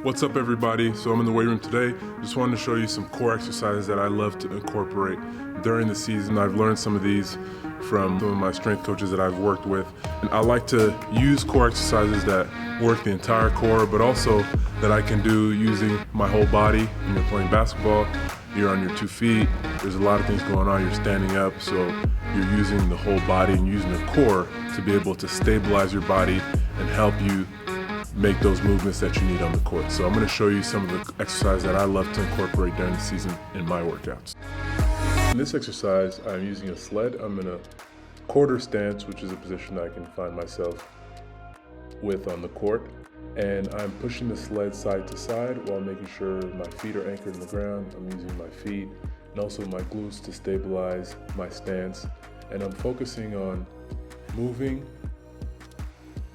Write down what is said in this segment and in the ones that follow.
What's up everybody? So I'm in the weight room today. Just wanted to show you some core exercises that I love to incorporate during the season. I've learned some of these from some of my strength coaches that I've worked with. And I like to use core exercises that work the entire core, but also that I can do using my whole body. When you're playing basketball, you're on your 2 feet. There's a lot of things going on. You're standing up, so you're using the whole body and using the core to be able to stabilize your body and help you make those movements that you need on the court. So I'm going to show you some of the exercises that I love to incorporate during the season in my workouts. In this exercise, I'm using a sled. I'm in a quarter stance, which is a position I can find myself with on the court. And I'm pushing the sled side to side while making sure my feet are anchored in the ground. I'm using my feet and also my glutes to stabilize my stance. And I'm focusing on moving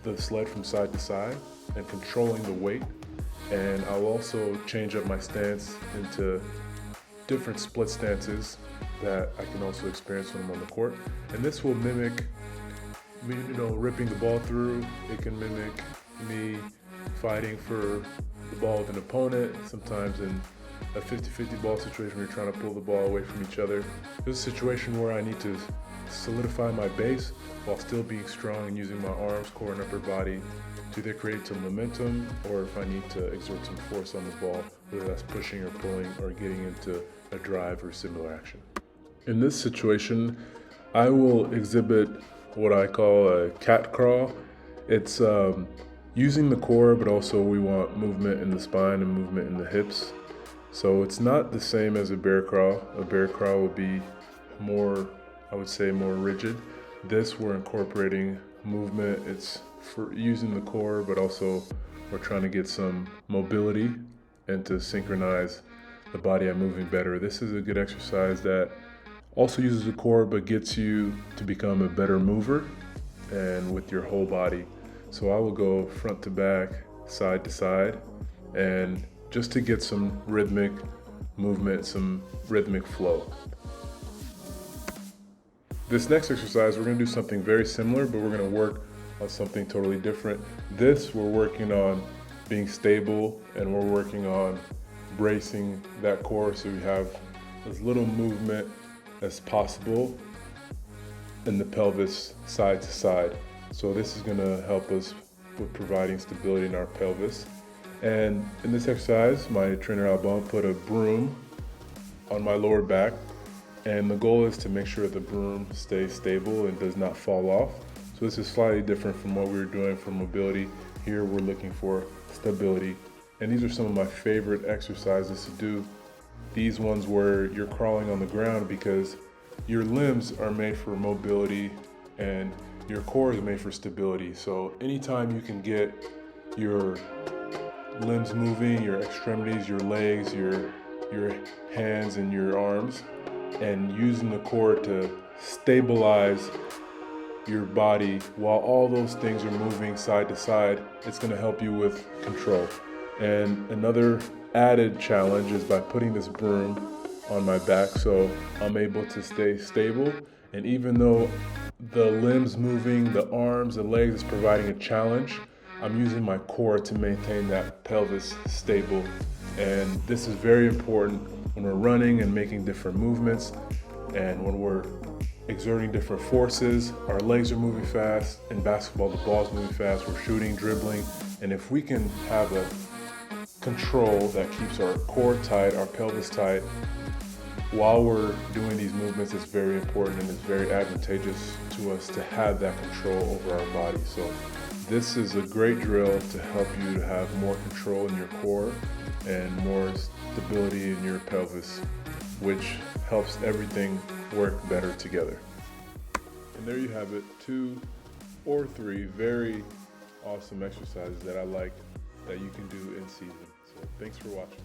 the sled from side to side and controlling the weight. And I'll also change up my stance into different split stances that I can also experience when I'm on the court. And this will mimic me, ripping the ball through. It can mimic me fighting for the ball with an opponent, sometimes in a 50-50 ball situation where you're trying to pull the ball away from each other. This is a situation where I need to solidify my base while still being strong and using my arms, core, and upper body to either create some momentum, or if I need to exert some force on the ball, whether that's pushing or pulling or getting into a drive or similar action. In this situation, I will exhibit what I call a cat crawl. It's using the core, but also we want movement in the spine and movement in the hips. So it's not the same as a bear crawl. A bear crawl would be more, I would say, more rigid. This, we're incorporating movement. It's for using the core, but also we're trying to get some mobility and to synchronize the body and moving better. This is a good exercise that also uses the core, but gets you to become a better mover and with your whole body. So I will go front to back, side to side, and just to get some rhythmic movement, some rhythmic flow. This next exercise, we're gonna do something very similar, but we're gonna work on something totally different. This, we're working on being stable, and we're working on bracing that core so we have as little movement as possible in the pelvis side to side. So this is gonna help us with providing stability in our pelvis. And in this exercise, my trainer Alban put a broom on my lower back, and the goal is to make sure the broom stays stable and does not fall off. So this is slightly different from what we were doing for mobility. Here we're looking for stability. And these are some of my favorite exercises to do. These ones where you're crawling on the ground, because your limbs are made for mobility and your core is made for stability. So anytime you can get your limbs moving, your extremities, your legs, your hands and your arms, and using the core to stabilize your body while all those things are moving side to side, it's going to help you with control. And another added challenge is by putting this broom on my back, so I'm able to stay stable. And even though the limbs moving, the arms, the legs is providing a challenge, I'm using my core to maintain that pelvis stable. And this is very important when we're running and making different movements, and when we're exerting different forces. Our legs are moving fast. In basketball, the ball's moving fast. We're shooting, dribbling. And if we can have a control that keeps our core tight, our pelvis tight, while we're doing these movements, it's very important and it's very advantageous to us to have that control over our body. So this is a great drill to help you to have more control in your core and more stability in your pelvis, which helps everything work better together. And there you have it, 2 or 3 very awesome exercises that I like that you can do in season. So thanks for watching.